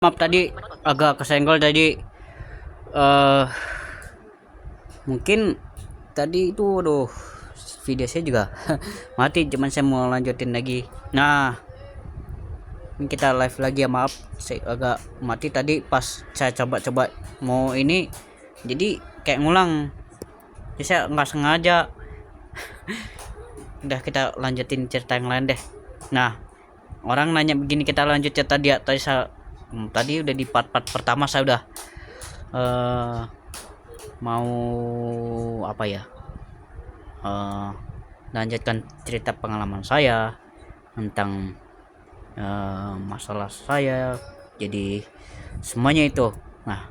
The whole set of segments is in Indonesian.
Maaf tadi agak kesenggol tadi. eh Mungkin tadi itu aduh video saya juga mati, cuman saya mau lanjutin lagi. Nah, ini kita live lagi ya. Maaf saya agak mati tadi pas saya coba-coba mau ini, jadi kayak ngulang, jadi saya nggak sengaja. Udah, kita lanjutin cerita yang lain deh. Nah, orang nanya begini, kita lanjut ya tadi ya. Tadi udah di part pertama saya udah mau apa ya, lanjutkan cerita pengalaman saya tentang masalah saya, jadi semuanya itu. Nah,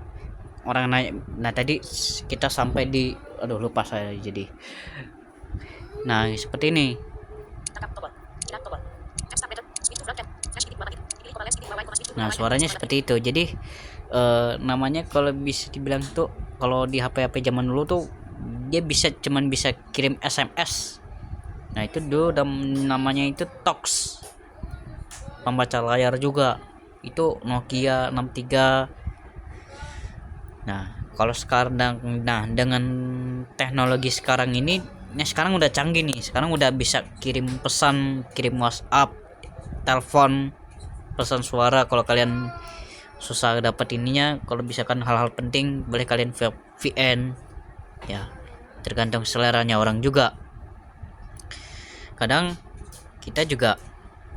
orang nanya, nah tadi kita sampai di, aduh lupa saya jadi. Nah, seperti ini. Nah, suaranya seperti itu. Jadi namanya kalau bisa dibilang tuh, kalau di HP-HP zaman dulu tuh dia cuman bisa kirim SMS. Nah, itu dulu namanya itu Tox. Pembaca layar juga. Itu Nokia 63. Nah, kalau sekarang, nah dengan teknologi sekarang ini, nah sekarang udah canggih nih. Sekarang udah bisa kirim pesan, kirim WhatsApp, telepon, pesan suara. Kalau kalian susah dapat ininya, kalau misalkan hal-hal penting, boleh kalian VN ya, tergantung seleranya orang juga. Kadang kita juga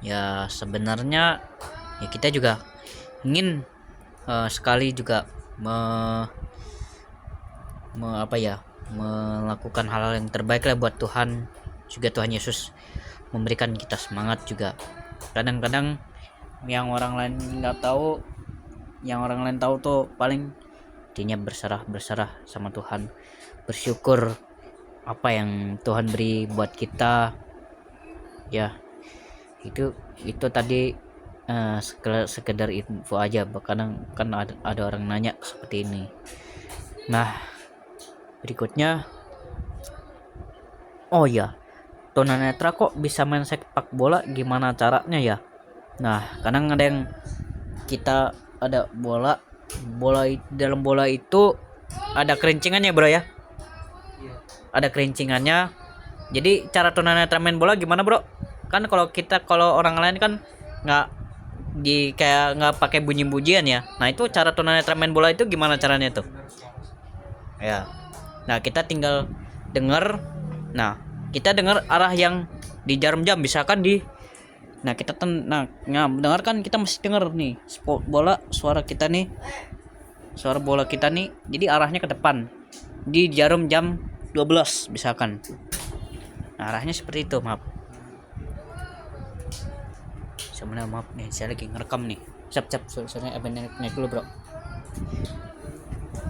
ya sebenarnya ya kita juga ingin sekali juga melakukan hal-hal yang terbaik lah buat Tuhan. Juga Tuhan Yesus memberikan kita semangat juga. Kadang-kadang yang orang lain nggak tahu, yang orang lain tahu tuh paling intinya berserah sama Tuhan, bersyukur apa yang Tuhan beri buat kita ya. Itu tadi sekedar info aja. Kadang kan ada orang nanya seperti ini. Nah, berikutnya, oh ya, tunanetra kok bisa main sepak bola, gimana caranya ya? Nah, kadang ada yang kita ada dalam bola itu ada kerincingannya bro ya. Ada kerincingannya. Jadi cara tunanetra main bola gimana bro? Kan kalau orang lain kan nggak kayak nggak pakai bunyi-bunyian ya. Nah, itu cara tunanetra main bola itu gimana caranya tuh ya? Nah, kita tinggal dengar. Nah, kita dengar arah yang di jarum jam, misalkan di, nah kita dengar kan, kita mesti dengar nih suara kita nih, suara bola kita nih, jadi arahnya ke depan di jarum jam 12 misalkan. Nah, arahnya seperti itu. Maaf sebenarnya, maaf nih, saya lagi ngerekam nih. Soalnya naik dulu bro,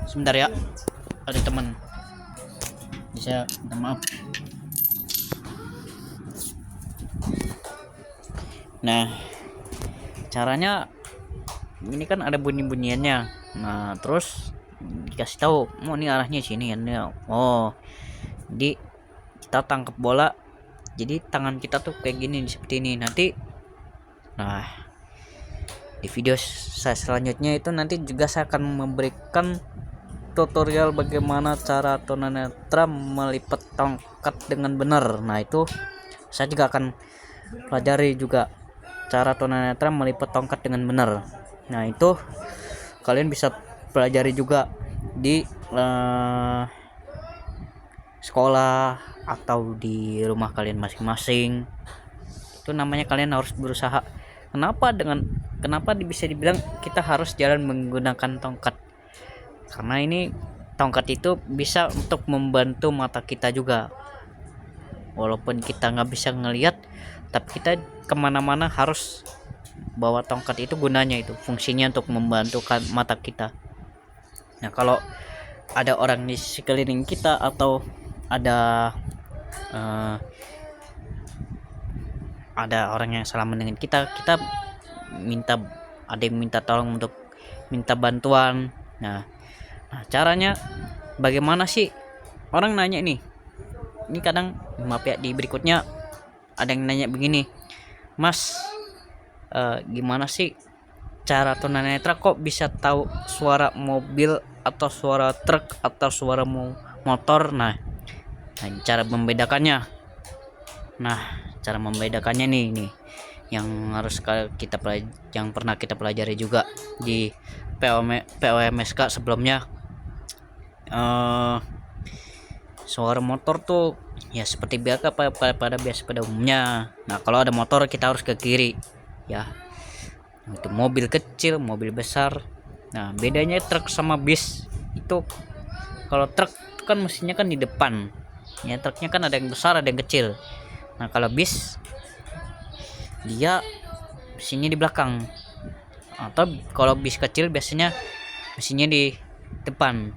sebentar ya, ada teman, bisa minta maaf. Nah, caranya ini kan ada bunyi-bunyiannya. Nah, terus dikasih tahu, mau ini arahnya sini ya. Oh, jadi kita tangkap bola, jadi tangan kita tuh kayak gini, seperti ini nanti. Nah, di video saya selanjutnya itu nanti juga saya akan memberikan tutorial bagaimana cara tunanetra melipat tongkat dengan benar. Nah, itu saya juga akan pelajari juga cara tunanetra melipat tongkat dengan benar. Nah, itu kalian bisa pelajari juga di sekolah atau di rumah kalian masing-masing. Itu namanya kalian harus berusaha. Kenapa bisa dibilang kita harus jalan menggunakan tongkat? Karena ini tongkat itu bisa untuk membantu mata kita juga. Walaupun kita nggak bisa ngelihat, tapi kita kemana-mana harus bawa tongkat. Itu gunanya, itu fungsinya untuk membantu mata kita. Nah, kalau ada orang di sekeliling kita atau ada orang yang salah dengan kita minta, ada yang minta tolong untuk minta bantuan. Nah, caranya bagaimana sih? Orang nanya ini kadang, maaf ya, di berikutnya ada yang nanya begini, Mas, gimana sih cara tunanetra kok bisa tahu suara mobil atau suara truk atau suara motor. Nah, cara membedakannya. Nah, cara membedakannya nih yang harus yang pernah kita pelajari juga di POMSK sebelumnya. Suara motor tuh ya seperti biasa pada biasa pada umumnya. Nah, kalau ada motor kita harus ke kiri ya. Itu mobil kecil, mobil besar. Nah, bedanya truk sama bis itu, kalau truk kan mesinnya kan di depan. Ya, truknya kan ada yang besar, ada yang kecil. Nah, kalau bis dia mesinnya di belakang. Atau kalau bis kecil biasanya mesinnya di depan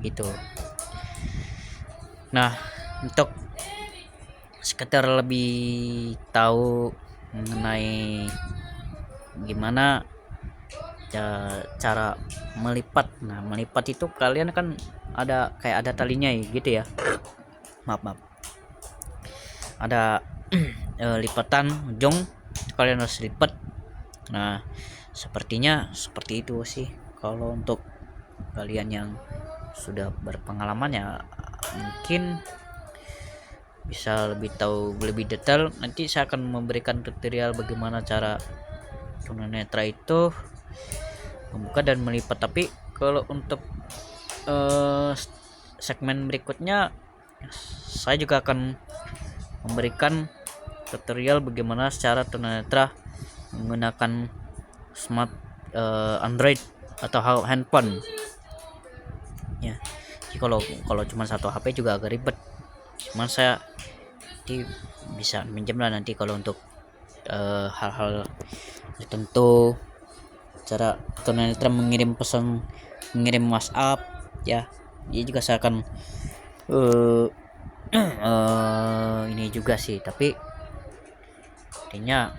gitu. Nah, untuk sekedar lebih tahu mengenai gimana cara melipat. Nah, melipat itu kalian kan ada talinya ya gitu ya. Maaf. Ada lipatan ujung, kalian harus lipat. Nah, sepertinya seperti itu sih. Kalau untuk kalian yang sudah berpengalaman ya mungkin bisa lebih tahu lebih detail. Nanti saya akan memberikan tutorial bagaimana cara tunanetra itu membuka dan melipat. Tapi kalau untuk segmen berikutnya saya juga akan memberikan tutorial bagaimana secara tunanetra menggunakan smart Android atau handphone ya. Jadi kalau cuma satu HP juga agak ribet, cuman saya nanti bisa minjem lah nanti kalau untuk hal-hal tertentu, cara tunanetra mengirim pesan, mengirim WhatsApp ya. Ini juga saya akan ini juga sih, tapi intinya